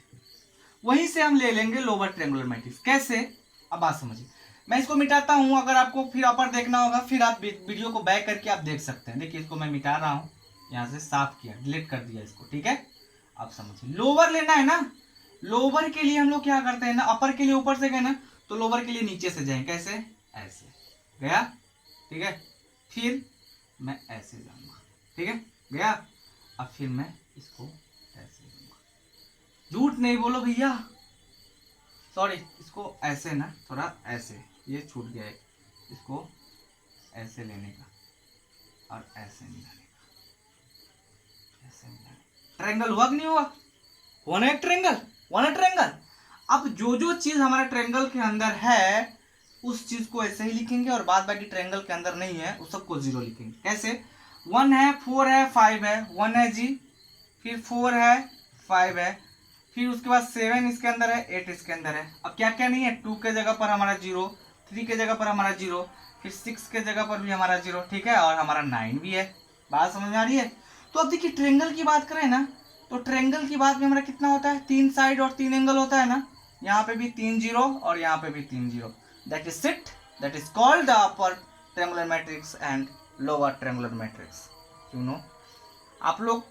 वहीं से हम ले लेंगे लोअर ट्रायंगुलर मैट्रिक्स। कैसे, अब बात समझिए। मैं इसको मिटाता हूं, अगर आपको फिर अपर देखना होगा फिर आप वीडियो को बैक करके आप देख सकते हैं। देखिए इसको मैं मिटा रहा हूं, यहां से साफ किया, डिलीट कर दिया इसको, ठीक है। आप समझिए, लोअर लेना है ना, लोअर के लिए हम लोग क्या करते हैं ना, अपर के लिए ऊपर से गए ना, तो लोअर के लिए नीचे से जाएं। कैसे, ऐसे गया, ठीक है। फिर मैं ऐसे जाऊंगा, ठीक है, गया। अब फिर मैं इसको ऐसे लूंगा, झूठ नहीं बोलो भैया, सॉरी। इसको ऐसे ना, थोड़ा ऐसे, ये छूट गया है, इसको ऐसे लेने का और ऐसे मिलाने का, ट्रायंगल हुआ कि नहीं हुआ? वन है ट्रायंगल, वन है ट्रायंगल। अब जो जो चीज हमारे ट्रायंगल के अंदर है उस चीज को ऐसे ही लिखेंगे और बाद बाकी ट्रायंगल के अंदर नहीं है उस सबको जीरो लिखेंगे। कैसे? 1 है, 4 है, 5 है, 1 है जी, फिर 4 है, 5 है, फिर उसके बाद 7 इसके अंदर है, 8 इसके अंदर है। अब क्या क्या नहीं है? 2 के जगह पर हमारा 0, 3 के जगह पर हमारा 0, फिर 6 के जगह पर भी हमारा 0, ठीक है, और हमारा 9 भी है। बात समझ में आ रही है? तो अब देखिए ट्रायंगल की बात करें ना, तो ट्रायंगल की बात में हमारा कितना होता है? 3 साइड और 3 एंगल होता है ना। यहाँ पे भी 3 जीरो और यहाँ पे भी 3 zero. That is it, that is called the upper triangular matrix and lower triangular matrix. You know, आप लोग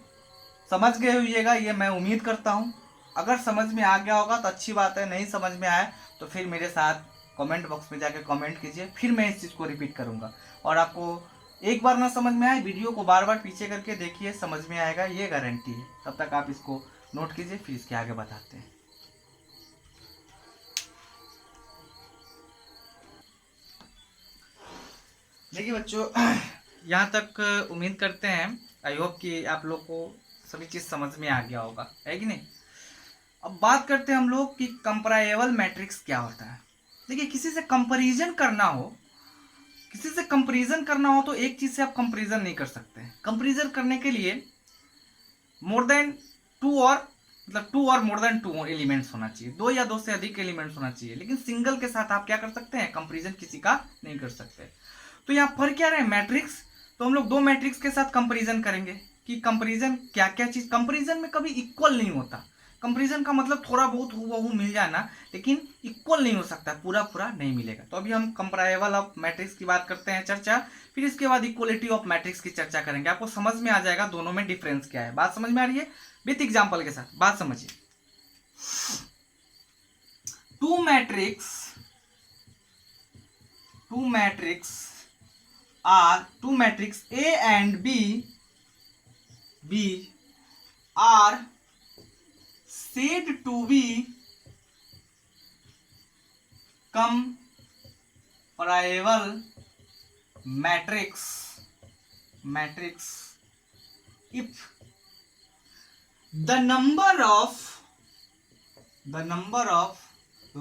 समझ गए होइएगा, ये मैं उम्मीद करता हूँ। अगर समझ में आ गया होगा तो अच्छी बात है, नहीं समझ में आए तो फिर मेरे साथ कमेंट बॉक्स में जाके कमेंट कीजिए, फिर मैं इस चीज़ को रिपीट करूँगा। और आपको एक बार ना समझ में आए, वीडियो को बार बार पीछे करके देखिए, समझ में आएगा, ये गारंटी है। तब तक आप इसको नोट कीजिए, फिर इसके आगे बताते हैं। देखिए बच्चों, यहाँ तक उम्मीद करते हैं, आई होप कि आप लोग को सभी चीज़ समझ में आ गया होगा, है कि नहीं। अब बात करते हैं हम लोग कि कंपैरेबल मैट्रिक्स क्या होता है। देखिए, किसी से कंपैरिजन करना हो, किसी से कंपैरिजन करना हो तो एक चीज़ से आप कंपैरिजन नहीं कर सकते। कंपैरिजन करने के लिए मोर देन टू और मतलब टू और मोर देन टू एलिमेंट्स होना चाहिए, दो या दो से अधिक एलिमेंट्स होना चाहिए। लेकिन सिंगल के साथ आप क्या कर सकते हैं? कंपैरिजन किसी का नहीं कर सकते। तो यहाँ पर क्या रहे? मैट्रिक्स। तो हम लोग दो मैट्रिक्स के साथ कंपैरिजन करेंगे कि कंपैरिजन क्या क्या चीज। कंपैरिजन में कभी इक्वल नहीं होता। कंपैरिजन का मतलब थोड़ा बहुत हूबहू मिल जाना, लेकिन इक्वल नहीं हो सकता, पूरा पूरा नहीं मिलेगा। तो अभी हम कंपैरेबल ऑफ मैट्रिक्स की बात करते हैं चर्चा, फिर इसके बाद इक्वलिटी ऑफ मैट्रिक्स की चर्चा करेंगे। आपको समझ में आ जाएगा दोनों में डिफरेंस क्या है। बात समझ में आ रही है? विथ एग्जाम्पल के साथ बात समझिए। Two matrix A and B are said to be comparable matrix if the number of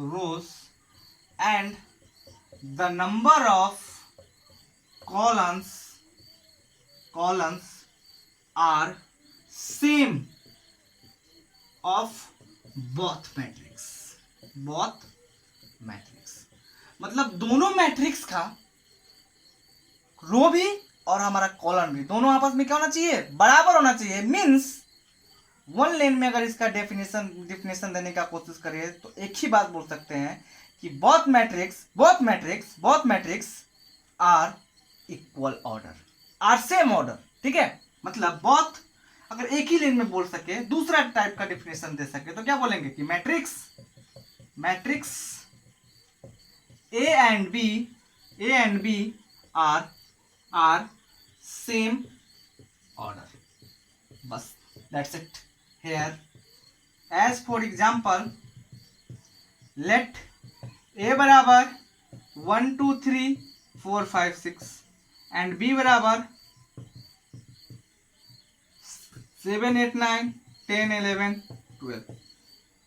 rows and the number of columns are same of both matrix. मतलब दोनों मैट्रिक्स का रो भी और हमारा कॉलम भी दोनों आपस में क्या होना चाहिए? बराबर होना चाहिए। मींस वन लाइन में अगर इसका डेफिनेशन देने का कोशिश करें तो एक ही बात बोल सकते हैं कि both matrix are equal order, are same order. ठीक है, मतलब बोथ अगर एक ही लाइन में बोल सके, दूसरा टाइप का डेफिनेशन दे सके तो क्या बोलेंगे कि matrix A and B are same order. बस, that's it. Here, as for example, let A बराबर 1 2 3 4 5 6 and B बराबर 7 8 9 10 11 12।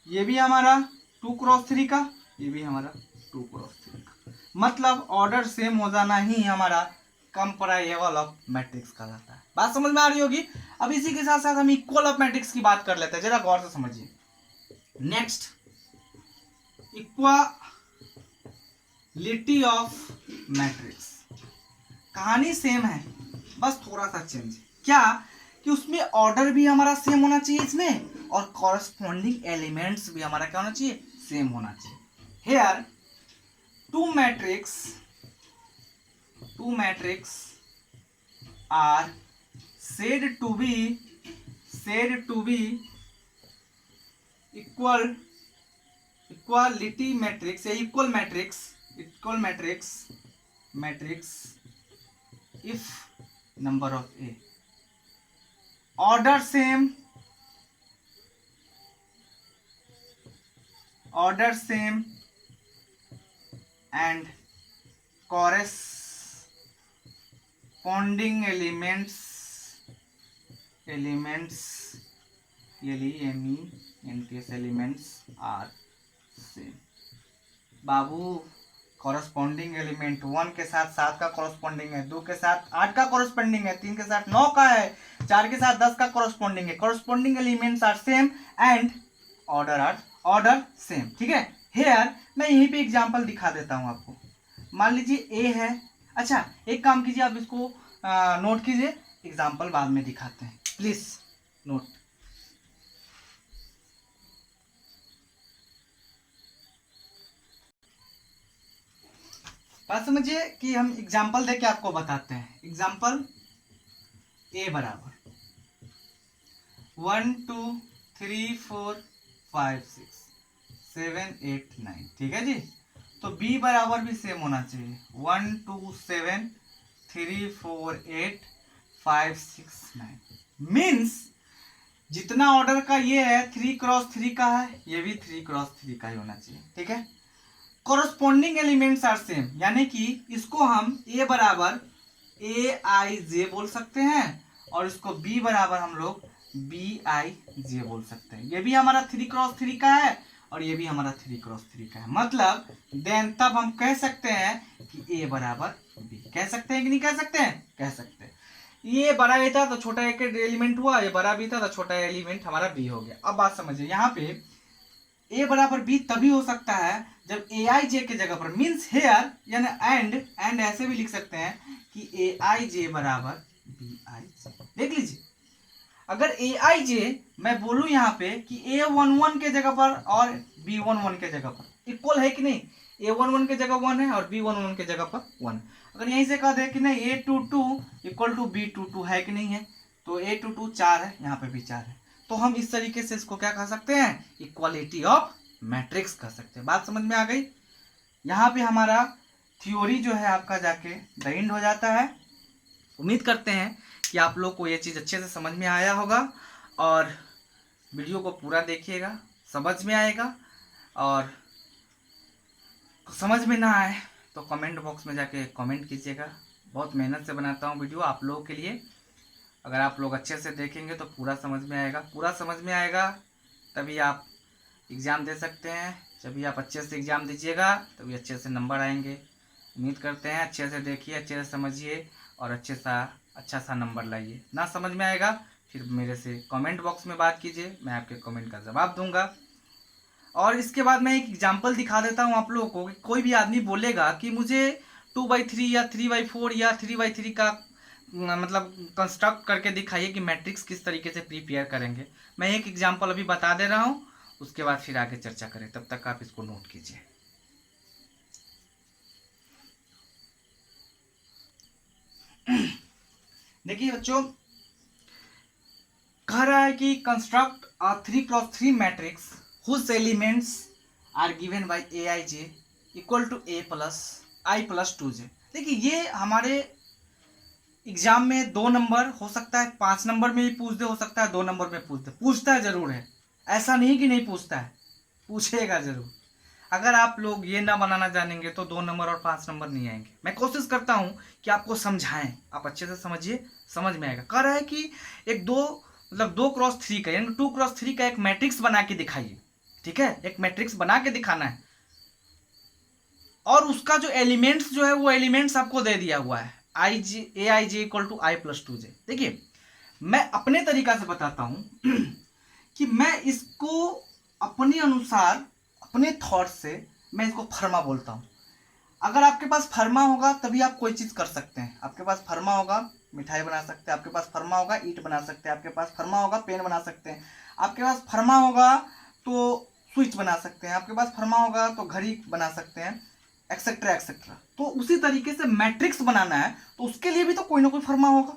ये भी हमारा 2 क्रॉस 3 का, ये भी हमारा 2 क्रॉस 3 का। मतलब ऑर्डर सेम हो जाना ही हमारा कंपैरेबल ऑफ मैट्रिक्स कहलाता है। बात समझ में आ रही होगी। अब इसी के साथ साथ हम इक्वल ऑफ मैट्रिक्स की बात कर लेते हैं, जरा गौर से समझिए। Next, equality of matrix. कहानी सेम है, बस थोड़ा सा चेंज। क्या कि उसमें ऑर्डर भी हमारा सेम होना चाहिए इसमें, और कॉरस्पॉन्डिंग एलिमेंट्स भी हमारा क्या होना चाहिए? सेम होना चाहिए। Here two matrix are said to be equality matrix या equal matrix if number of A order same and corresponding elements elements elements are same. बाबू कॉरस्पॉन्डिंग एलिमेंट 1 के साथ 7 का कॉरस्पॉन्डिंग है, 2 के साथ 8 का कॉरस्पॉन्डिंग है, 3 के साथ 9 का है, 4 के साथ 10 का कॉरस्पॉन्डिंग है। Corresponding elements are same and order same. ठीक है, हेयर मैं यहीं पे एग्जांपल दिखा देता हूं आपको। मान लीजिए ए है। अच्छा एक काम कीजिए, आप इसको नोट कीजिए, एग्जांपल बाद में दिखाते हैं, प्लीज नोट। बात समझिए कि हम एग्जाम्पल देके आपको बताते हैं। एग्जाम्पल ए बराबर 1 2 3 4 5 6 7 8 9। ठीक है जी, तो बी बराबर भी सेम होना चाहिए 1 2 7 3 4 8 5 6 9। मीन्स जितना ऑर्डर का ये है 3 क्रॉस 3 का है, ये भी 3 क्रॉस 3 का ही होना चाहिए। ठीक है, कॉरस्पॉन्डिंग एलिमेंट्स आर सेम, यानी कि इसको हम ए बराबर ए आई जे बोल सकते हैं और इसको बी बराबर हम लोग बी आई जे बोल सकते हैं। ये भी हमारा 3 क्रॉस 3 का है और ये भी हमारा 3 क्रॉस 3 का है। मतलब देन तब हम कह सकते हैं कि ए बराबर बी। कह सकते हैं कि नहीं कह सकते हैं? कह सकते हैं। ये बड़ा भी था तो छोटा एक एलिमेंट हुआ, ये बड़ा भी था तो छोटा एलिमेंट हमारा बी हो गया। अब बात समझिए, यहाँ पे ए बराबर बी तभी हो सकता है जब ए आई जे के जगह पर, मीन्स हेयर यानी एंड ऐसे भी लिख सकते हैं कि ए आई जे बराबर बी आई जे। देख लीजिए, अगर ए आई जे मैं बोलूं यहाँ पे कि ए 11 के जगह पर और बी 11 के जगह पर इक्वल है कि नहीं, ए 11 के जगह 1 है और बी 11 के जगह पर 1। अगर यहीं से कह दे कि नहीं ए 22 इक्वल टू बी 22 है कि नहीं है, तो ए 22 4 है, यहाँ पे भी 4 है। तो हम इस तरीके से इसको क्या कह सकते हैं, इक्वालिटी ऑफ मैट्रिक्स कह सकते हैं। बात समझ में आ गई? यहाँ पे हमारा थ्योरी जो है आपका जाके द एंड हो जाता है। उम्मीद करते हैं कि आप लोग को ये चीज़ अच्छे से समझ में आया होगा और वीडियो को पूरा देखिएगा, समझ में आएगा। और समझ में ना आए तो कमेंट बॉक्स में जाके कमेंट कीजिएगा। बहुत मेहनत से बनाता हूँ वीडियो आप लोगों के लिए। अगर आप लोग अच्छे से देखेंगे तो पूरा समझ में आएगा। पूरा समझ में आएगा तभी आप एग्ज़ाम दे सकते हैं। जब भी आप अच्छे से एग्ज़ाम दीजिएगा तभी अच्छे से नंबर आएंगे। उम्मीद करते हैं अच्छे से देखिए, अच्छे से समझिए और अच्छा सा नंबर लाइए। ना समझ में आएगा फिर मेरे से कमेंट बॉक्स में बात कीजिए, मैं आपके कमेंट का जवाब दूंगा। और इसके बाद मैं एक एग्जाम्पल दिखा देता हूँ आप लोगों को कि कोई भी आदमी बोलेगा कि मुझे 2/3 या 3/4 या 3/3 का मतलब कंस्ट्रक्ट करके दिखाइए कि मैट्रिक्स किस तरीके से प्रिपेयर करेंगे। मैं एक एग्जाम्पल अभी बता दे रहा हूँ, उसके बाद फिर आगे चर्चा करें। तब तक आप इसको नोट कीजिए। देखिए बच्चों, कह रहा है कि construct a 3x3 matrix whose elements are given by aij equal to a plus I plus 2j। देखिए ये हमारे एग्जाम में 2 नंबर हो सकता है, 5 नंबर में भी पूछ दे, हो सकता है 2 नंबर में पूछ दे। पूछता है जरूर है, ऐसा नहीं कि नहीं पूछता है, पूछेगा जरूर। अगर आप लोग ये ना बनाना जानेंगे तो 2 नंबर और 5 नंबर नहीं आएंगे। मैं कोशिश करता हूँ कि आपको समझाएं, आप अच्छे से समझिए, समझ में आएगा। कह रहा है कि एक 2x3 का यानी 2x3 का एक मैट्रिक्स बना के दिखाइए। ठीक है, एक मैट्रिक्स बना के दिखाना है और उसका जो एलिमेंट्स जो है वो एलिमेंट्स आपको दे दिया हुआ है a i j equal to I plus 2j। देखिए मैं अपने तरीका से बताता हूं कि मैं इसको अपने अनुसार अपने थॉट से मैं इसको फर्मा बोलता हूं। अगर आपके पास फर्मा होगा तभी आप कोई चीज कर सकते हैं। आपके पास फर्मा होगा मिठाई बना सकते हैं, आपके पास फर्मा होगा ईंट बना सकते हैं, आपके पास फर्मा होगा पेन बना सकते हैं, आपके पास फर्मा होगा तो स्विच बना सकते हैं, आपके पास फर्मा होगा तो घड़ी बना सकते हैं, एक्सेट्रा एक्सेट्रा। तो उसी तरीके से मैट्रिक्स बनाना है तो उसके लिए भी तो कोई ना कोई फर्मा होगा,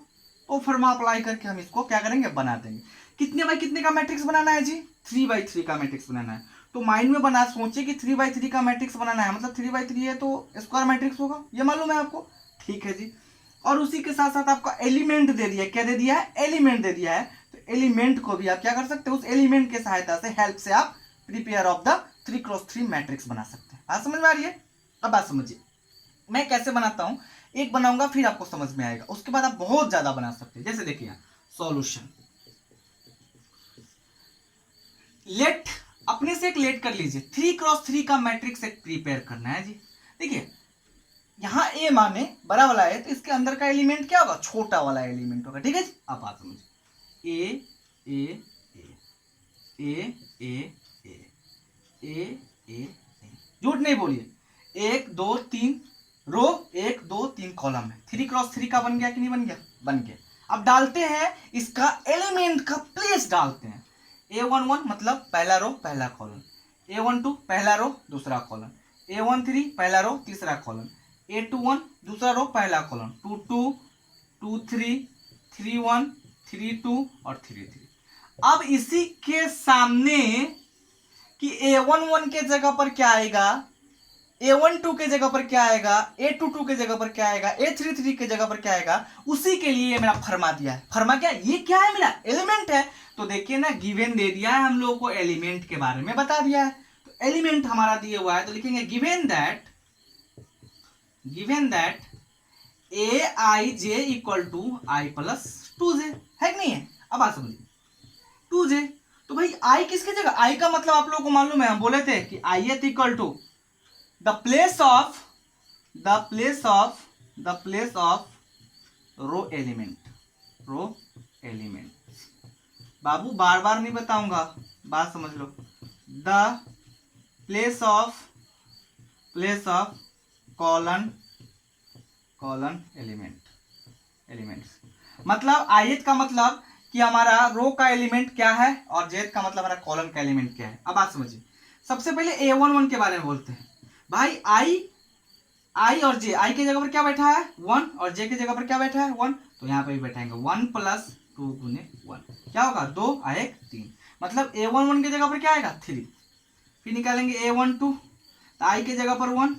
तो फर्मा अप्लाई करके हम इसको क्या करेंगे, बना देंगे। कितने बाई कितने का मैट्रिक्स बनाना है जी? 3/3 का मैट्रिक्स बनाना है। तो माइंड में बना सोचिए कि 3/3 का मैट्रिक्स बनाना है, मतलब 3/3 है तो स्क्वायर मैट्रिक्स होगा, ये मालूम है आपको? ठीक है जी। और उसी के साथ साथ आपका एलिमेंट दे दिया, क्या दे दिया है? एलिमेंट दे दिया है। तो एलिमेंट को भी आप क्या कर सकते हैं, उस एलिमेंट के सहायता से, हेल्प से आप prepare of the 3x3 matrix बना सकते हैं। बात समझ में आ रही है? अब बात समझिए मैं कैसे बनाता हूं। एक बनाऊंगा फिर आपको समझ में आएगा, उसके बाद आप बहुत ज्यादा बना सकते हैं। जैसे देखिए सॉल्यूशन, लेट अपने से एक लेट कर लीजिए, 3x3 का मैट्रिक्स एक प्रिपेयर करना है जी। देखिए यहाँ ए माने बड़ा वाला है तो इसके अंदर का एलिमेंट क्या होगा, छोटा वाला एलिमेंट होगा, ठीक है जी। अब बात समझिए, ए ए ए ए ए ए ए, झूठ नहीं बोलिए, 1 2 3 रो 1 2 3 कॉलम है, 3x3 का बन गया कि नहीं बन गया, बन गया। अब डालते हैं इसका एलिमेंट का प्लेस डालते हैं, A11 मतलब पहला रो पहला कॉलम, A12 पहला रो दूसरा कॉलम, A13 पहला रो तीसरा कॉलम, A21 दूसरा रो पहला कॉलम, 22 23 31 32 और 33। अब इसी के सामने कि A11 के जगह पर क्या आएगा, A12 के जगह पर क्या आएगा, A22 के जगह पर क्या आएगा, A33 के जगह पर क्या आएगा, उसी के लिए मेरा फर्मा दिया है। फर्मा क्या, ये क्या है, मेरा एलिमेंट है। तो देखिए ना, गिवन दे दिया है हम लोगों को, एलिमेंट के बारे में बता दिया है। तो एलिमेंट हमारा दिया हुआ है, तो लिखेंगे given that Aij equal to I plus 2j, है कि नहीं है। अब बात समझिए, 2j, तो भाई I किसकी जगह, I का मतलब आप लोगों को मालूम है, हम बोले थे कि ith equal to the place of row element. बाबू बार बार नहीं बताऊंगा, बात समझ लो, the place of column elements. मतलब ith का मतलब कि हमारा रो का एलिमेंट क्या है और j का मतलब हमारा कॉलम का एलिमेंट क्या है। अब बात समझिए, सबसे पहले A11 के बारे में बोलते हैं। भाई I और J, I की जगह पर क्या बैठा है 1 और J की जगह पर क्या बैठा है 1, तो यहाँ पे भी बैठाएंगे 1 प्लस 2 गुने 1, क्या होगा 2 आएगा 3, मतलब A11 की जगह पर क्या आएगा 3। फिर निकालेंगे A12, तो I की जगह पर 1,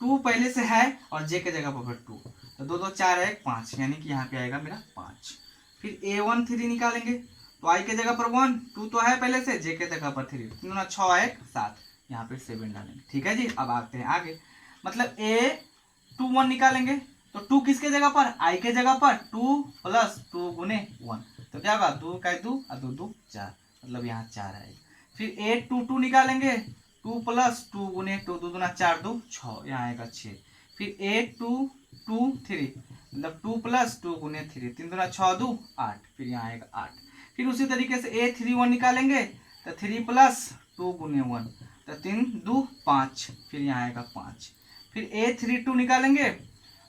2 पहले से है और J की जगह पर 2, तो 2 2 4 1 5, यानी कि यहाँ पे आएगा मेरा 5। फिर A13 निकालेंगे, तो I की जगह पर 1, 2 तो है पहले से, J की जगह पर 3, 3 6 1 7, यहाँ पे 7 डालेंगे, ठीक है जी। अब आते हैं आगे, मतलब A21 निकालेंगे, तो 2 किसके जगह पर, I के जगह पर, 2 प्लस 2 गुने 1, तो क्या होगा 2 का 2 और 2 2 4, मतलब यहाँ 4 आएगा। फिर A22 निकालेंगे, 2 प्लस 2 गुने 2, 2 दूना 4 2 6, यहाँ आएगा 6। फिर A23 मतलब 2 प्लस 2 गुने 3, 3 दूना 6 2 8, फिर यहाँ आएगा 8। फिर उसी तरीके से A31 निकालेंगे, तो 3 प्लस 2 गुने 1, तो 3 2 5, फिर यहाँ आएगा 5। फिर A32 निकालेंगे,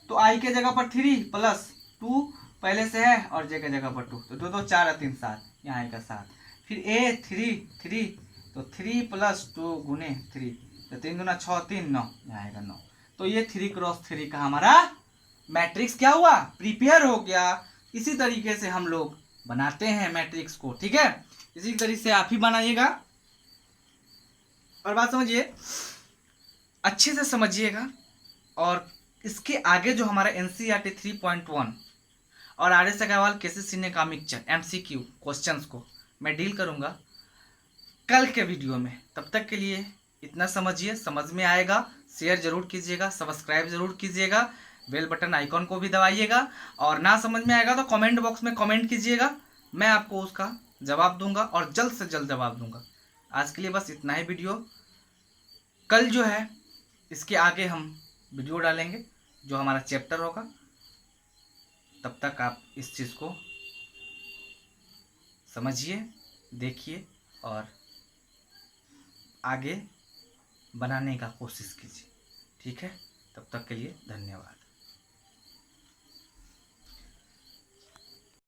तो I के जगह पर 3 प्लस 2 पहले से है और J के जगह पर 2, तो 2 2 4 3 7, यहाँ आएगा 7। फिर A33, तो 3 प्लस 2 गुने 3, तो 3 दूना 6 3 9, यहाँ आएगा 9। तो ये 3x3 का हमारा मैट्रिक्स क्या हुआ, प्रिपेयर हो गया। इसी तरीके से हम लोग बनाते हैं मैट्रिक्स को, ठीक है। इसी तरीके से आप ही बनाइएगा और बात समझिए, अच्छे से समझिएगा। और इसके आगे जो हमारा NCERT 3.1 और RS अग्रवाल KCC ने का मिक्सचर MCQ क्वेश्चंस को मैं डील करूंगा कल के वीडियो में। तब तक के लिए इतना समझिए, समझ में आएगा, शेयर जरूर कीजिएगा, सब्सक्राइब जरूर कीजिएगा, बेल बटन आइकॉन को भी दबाइएगा, और ना समझ में आएगा तो कमेंट बॉक्स में कमेंट कीजिएगा, मैं आपको उसका जवाब दूंगा और जल्द से जल्द जवाब दूंगा। आज के लिए बस इतना ही वीडियो, कल जो है इसके आगे हम वीडियो डालेंगे जो हमारा चैप्टर होगा। तब तक आप इस चीज़ को समझिए, देखिए और आगे बनाने का कोशिश कीजिए, ठीक है। तब तक के लिए धन्यवाद।